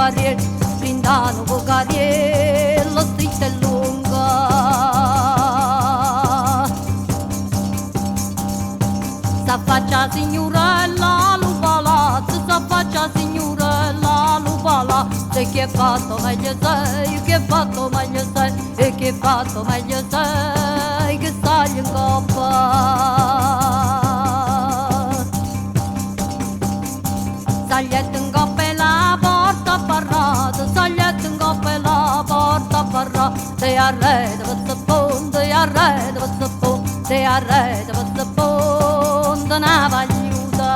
carriere, brindano con carriere, la stretta è lunga. S'affaccia signorella, l'upalazzo, s'affaccia signorella, l'upalazzo, e che fatto meglio sei, che fatto meglio sei, e che fatto meglio sei, che stai in coppa. Saglietto in coppa e la porta barrata, saglietto in coppa e la porta barrata, te arreda per sapone, te arreda per sapone, te arreda per sapone, una vagliuta.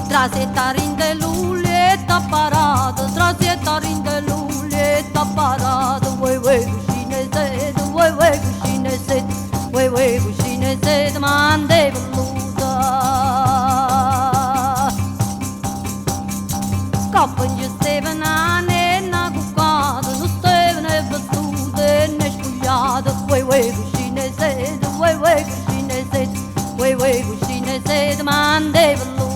Trasetta rinde l'ulietta parata, trasetta rinde l'ulietta parata, vuoi cucine sede, vuoi cucine sede, vuoi cucine sede, ma ande velluta. Coppa in gesteva una nenna cuccata, non steva né vestute né spugliata, vuoi cucine sede, vuoi cucine sede, vuoi cucine sede, ma ande velluta.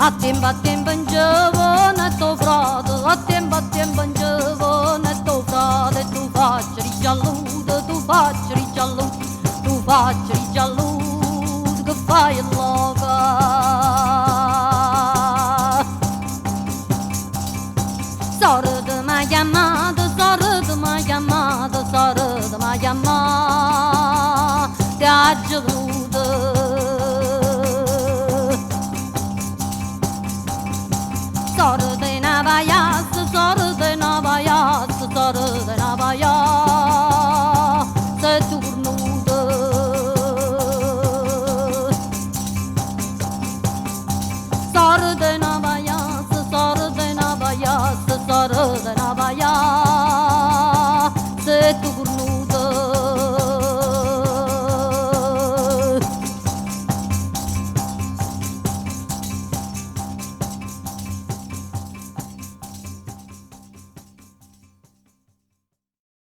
A tempo in giovane tuo frate, a tempo in giovane tuo frate, tu facci rigialluto, tu facci rigialluto, tu facci rigialluto, che fai il loca. Sorda m'ha chiamata, sorda m'ha chiamata, sorda m'ha chiamata, ti ha